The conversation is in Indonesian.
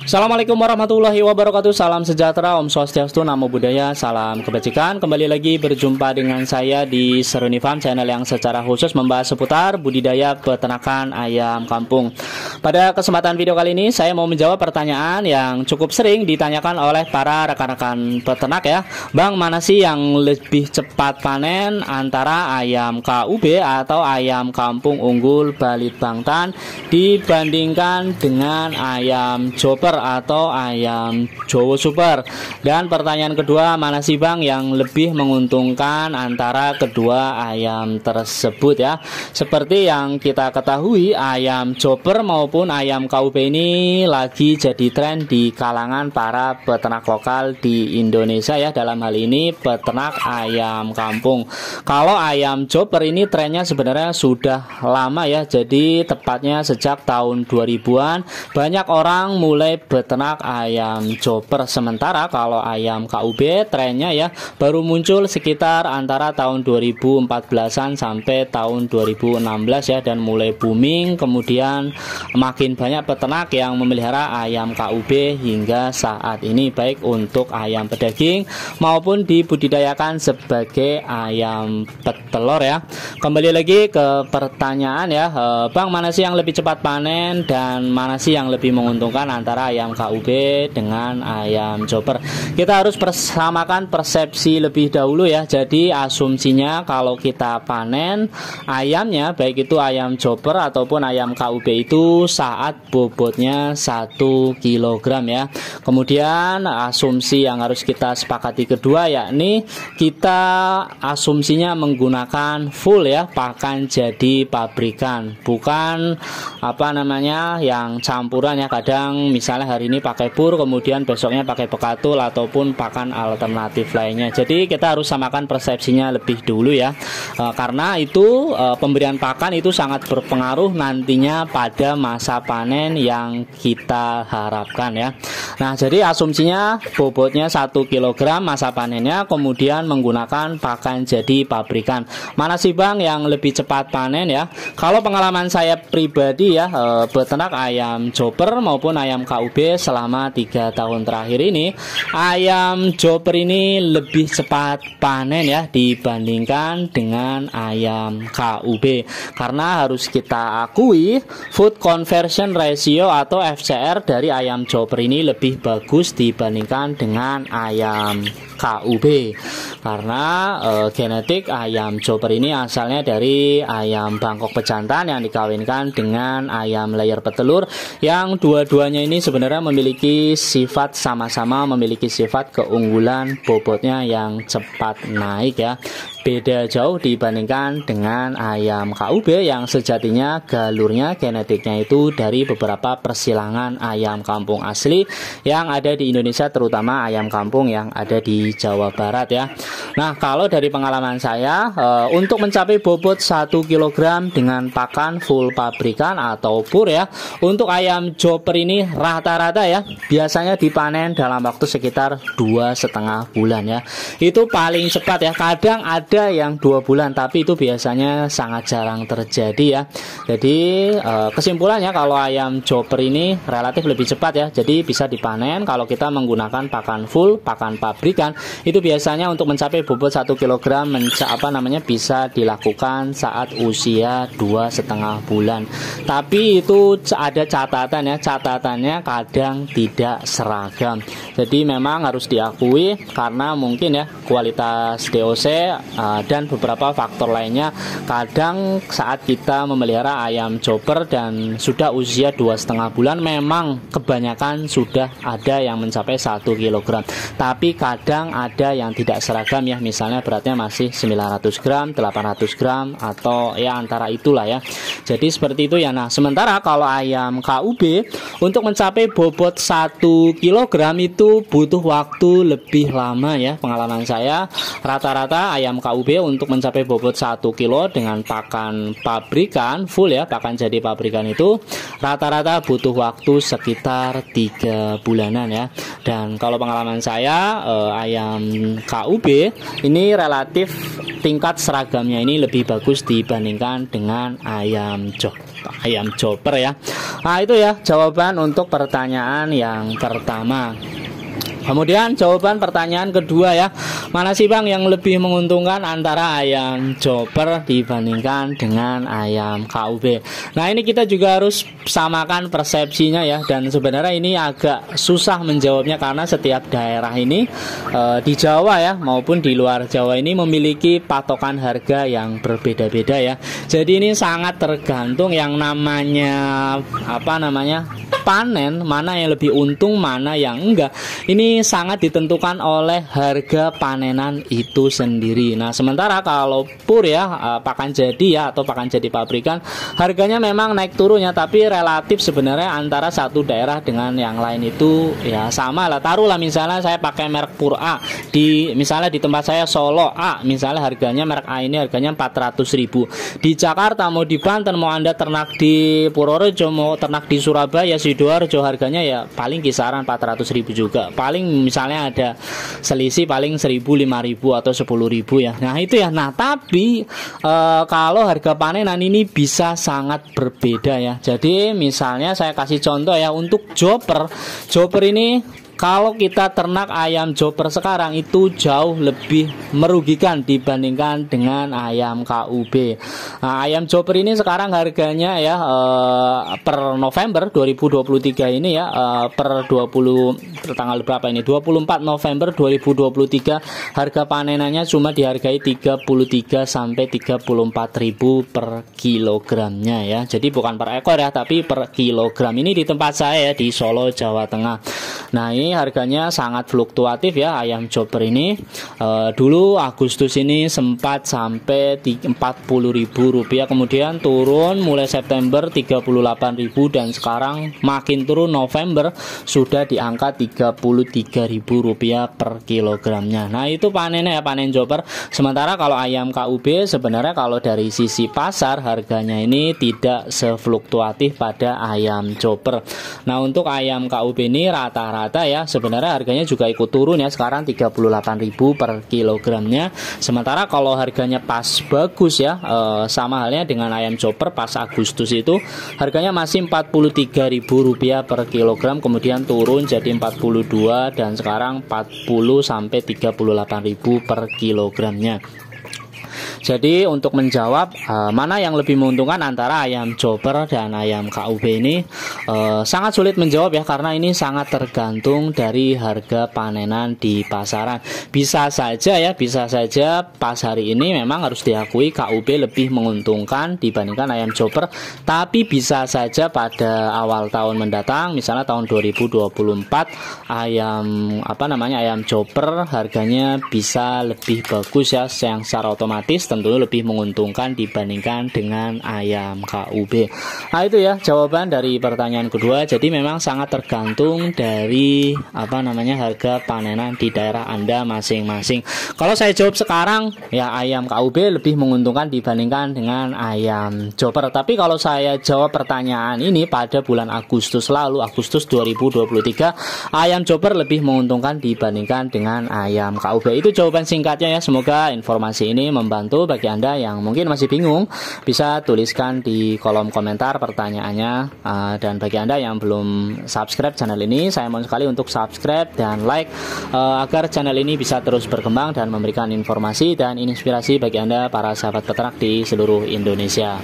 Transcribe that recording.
Assalamualaikum warahmatullahi wabarakatuh. Salam sejahtera, Om Swastiastu, Namo Buddhaya, salam kebajikan. Kembali lagi berjumpa dengan saya di Seruni Farm, channel yang secara khusus membahas seputar budidaya peternakan ayam kampung. Pada kesempatan video kali ini saya mau menjawab pertanyaan yang cukup sering ditanyakan oleh para rekan-rekan peternak ya. Bang, mana sih yang lebih cepat panen antara ayam KUB atau ayam kampung unggul Balit Bangtan dibandingkan dengan ayam Joper atau ayam Jowo Super? Dan pertanyaan kedua, mana sih Bang yang lebih menguntungkan antara kedua ayam tersebut ya? Seperti yang kita ketahui, ayam Joper maupun ayam KUB ini lagi jadi tren di kalangan para peternak lokal di Indonesia ya. Dalam hal ini peternak ayam kampung. Kalau ayam Joper ini trennya sebenarnya sudah lama ya. Jadi tepatnya sejak tahun 2000-an banyak orang mulai beternak ayam Joper. Sementara kalau ayam KUB trennya ya baru muncul sekitar antara tahun 2014-an sampai tahun 2016 ya, dan mulai booming. Kemudian makin banyak peternak yang memelihara ayam KUB hingga saat ini, baik untuk ayam pedaging maupun dibudidayakan sebagai ayam petelur ya. Kembali lagi ke pertanyaan ya, Bang, mana sih yang lebih cepat panen dan mana sih yang lebih menguntungkan antara ayam KUB dengan ayam Joper? Kita harus persamakan persepsi lebih dahulu ya. Jadi asumsinya kalau kita panen ayamnya, baik itu ayam Joper ataupun ayam KUB, itu saat bobotnya 1 kg ya. Kemudian asumsi yang harus kita sepakati kedua, yakni kita asumsinya menggunakan full ya pakan jadi pabrikan, bukan yang campuran ya. Kadang misalnya hari ini pakai pur, kemudian besoknya pakai bekatul ataupun pakan alternatif lainnya. Jadi kita harus samakan persepsinya lebih dulu ya, karena itu pemberian pakan itu sangat berpengaruh nantinya pada masa panen yang kita harapkan ya. Nah, jadi asumsinya bobotnya 1 kg masa panennya, kemudian menggunakan pakan jadi pabrikan. Mana sih Bang yang lebih cepat panen ya? Kalau pengalaman saya pribadi ya, beternak ayam Joper maupun ayam KUB selama 3 tahun terakhir ini, ayam Joper ini lebih cepat panen ya dibandingkan dengan ayam KUB. Karena harus kita akui, food conversion ratio atau FCR dari ayam Joper ini lebih bagus dibandingkan dengan ayam KUB. Karena genetik ayam Joper ini asalnya dari ayam Bangkok pejantan yang dikawinkan dengan ayam layer petelur, yang dua-duanya ini sebenarnya memiliki sifat, sama-sama memiliki sifat keunggulan bobotnya yang cepat naik ya. Beda jauh dibandingkan dengan ayam KUB yang sejatinya galurnya, genetiknya itu dari beberapa persilangan ayam kampung asli yang ada di Indonesia, terutama ayam kampung yang ada di Jawa Barat ya. Nah, kalau dari pengalaman saya, untuk mencapai bobot 1 kg dengan pakan full pabrikan atau pur ya, untuk ayam Joper ini rata-rata ya biasanya dipanen dalam waktu sekitar 2,5 bulan ya. Itu paling cepat ya. Kadang ada yang 2 bulan, tapi itu biasanya sangat jarang terjadi ya. Jadi kesimpulannya kalau ayam Joper ini relatif lebih cepat ya. Jadi bisa dipanen kalau kita menggunakan pakan full, pakan pabrikan, itu biasanya untuk mencapai bobot 1 kg bisa dilakukan saat usia 2,5 bulan. Tapi itu ada catatan ya, catatannya kadang tidak seragam. Jadi memang harus diakui karena mungkin ya kualitas DOC dan beberapa faktor lainnya, kadang saat kita memelihara ayam Joper dan sudah usia 2,5 bulan memang kebanyakan sudah ada yang mencapai 1 kg. Tapi kadang ada yang tidak seragam ya, misalnya beratnya masih 900 gram, 800 gram atau ya antara itulah ya. Jadi seperti itu ya. Nah, sementara kalau ayam KUB untuk mencapai bobot 1 kg itu butuh waktu lebih lama ya. Pengalaman saya, rata-rata ayam KUB untuk mencapai bobot 1 kilo dengan pakan pabrikan full ya, pakan jadi pabrikan itu rata-rata butuh waktu sekitar 3 bulanan ya. Dan kalau pengalaman saya ayam KUB ini relatif tingkat seragamnya ini lebih bagus dibandingkan dengan ayam chopper ya. Nah itu ya jawaban untuk pertanyaan yang pertama. Kemudian jawaban pertanyaan kedua ya, mana sih Bang yang lebih menguntungkan antara ayam chopper dibandingkan dengan ayam KUB? Nah ini kita juga harus samakan persepsinya ya, dan sebenarnya ini agak susah menjawabnya karena setiap daerah ini di Jawa ya maupun di luar Jawa ini memiliki patokan harga yang berbeda-beda ya. Jadi ini sangat tergantung yang namanya panen, mana yang lebih untung, mana yang enggak. Ini sangat ditentukan oleh harga panenan itu sendiri. Nah, sementara kalau pur ya, pakan jadi ya atau pakan jadi pabrikan, harganya memang naik turunnya, tapi relatif sebenarnya antara satu daerah dengan yang lain itu ya sama lah. Taruhlah misalnya saya pakai merek pur A misalnya di tempat saya Solo A, misalnya harganya merek A ini harganya 400.000. Di Jakarta mau di Banten, mau Anda ternak di Purworejo, mau ternak di Surabaya, Sidoarjo, harganya ya paling kisaran 400.000 juga. Paling misalnya ada selisih paling 1.000, 5.000 atau 10.000 ya. Nah itu ya. Nah tapi kalau harga panenan ini bisa sangat berbeda ya. Jadi misalnya saya kasih contoh ya, untuk chopper ini kalau kita ternak ayam chopper sekarang itu jauh lebih merugikan dibandingkan dengan ayam KUB. Nah, ayam chopper ini sekarang harganya ya per November 2023 ini ya, per tanggal berapa ini? 24 November 2023 harga panenannya cuma dihargai 33 sampai 34.000 per kilogramnya ya. Jadi bukan per ekor ya, tapi per kilogram. Ini di tempat saya ya, di Solo, Jawa Tengah. Nah ini harganya sangat fluktuatif ya ayam chopper ini. Dulu Agustus ini sempat sampai Rp40.000, kemudian turun mulai September 38.000, dan sekarang makin turun November sudah di angka Rp33.000 per kilogramnya. Nah itu panennya ya, panen chopper. Sementara kalau ayam KUB sebenarnya kalau dari sisi pasar harganya ini tidak sefluktuatif pada ayam chopper. Nah untuk ayam KUB ini rata-rata ya sebenarnya harganya juga ikut turun ya, sekarang 38.000 per kilogramnya. Sementara kalau harganya pas bagus ya, sama halnya dengan ayam chopper pas Agustus itu harganya masih Rp43.000 per kilogram, kemudian turun jadi 42 dan sekarang 40 sampai 38.000 per kilogramnya. Jadi untuk menjawab mana yang lebih menguntungkan antara ayam chopper dan ayam KUB ini sangat sulit menjawab ya, karena ini sangat tergantung dari harga panenan di pasaran. Bisa saja pas hari ini memang harus diakui KUB lebih menguntungkan dibandingkan ayam chopper, tapi bisa saja pada awal tahun mendatang, misalnya tahun 2024, ayam chopper harganya bisa lebih bagus ya, yang secara otomatis tentunya lebih menguntungkan dibandingkan dengan ayam KUB. Nah itu ya jawaban dari pertanyaan kedua. Jadi memang sangat tergantung dari harga panenan di daerah Anda masing-masing. Kalau saya jawab sekarang ya ayam KUB lebih menguntungkan dibandingkan dengan ayam chopper. Tapi kalau saya jawab pertanyaan ini pada bulan Agustus lalu, Agustus 2023, ayam chopper lebih menguntungkan dibandingkan dengan ayam KUB. Itu jawaban singkatnya ya. Semoga informasi ini membantu bagi Anda yang mungkin masih bingung. Bisa tuliskan di kolom komentar pertanyaannya, dan bagi Anda yang belum subscribe channel ini, saya mohon sekali untuk subscribe dan like agar channel ini bisa terus berkembang dan memberikan informasi dan inspirasi bagi Anda para sahabat peternak di seluruh Indonesia.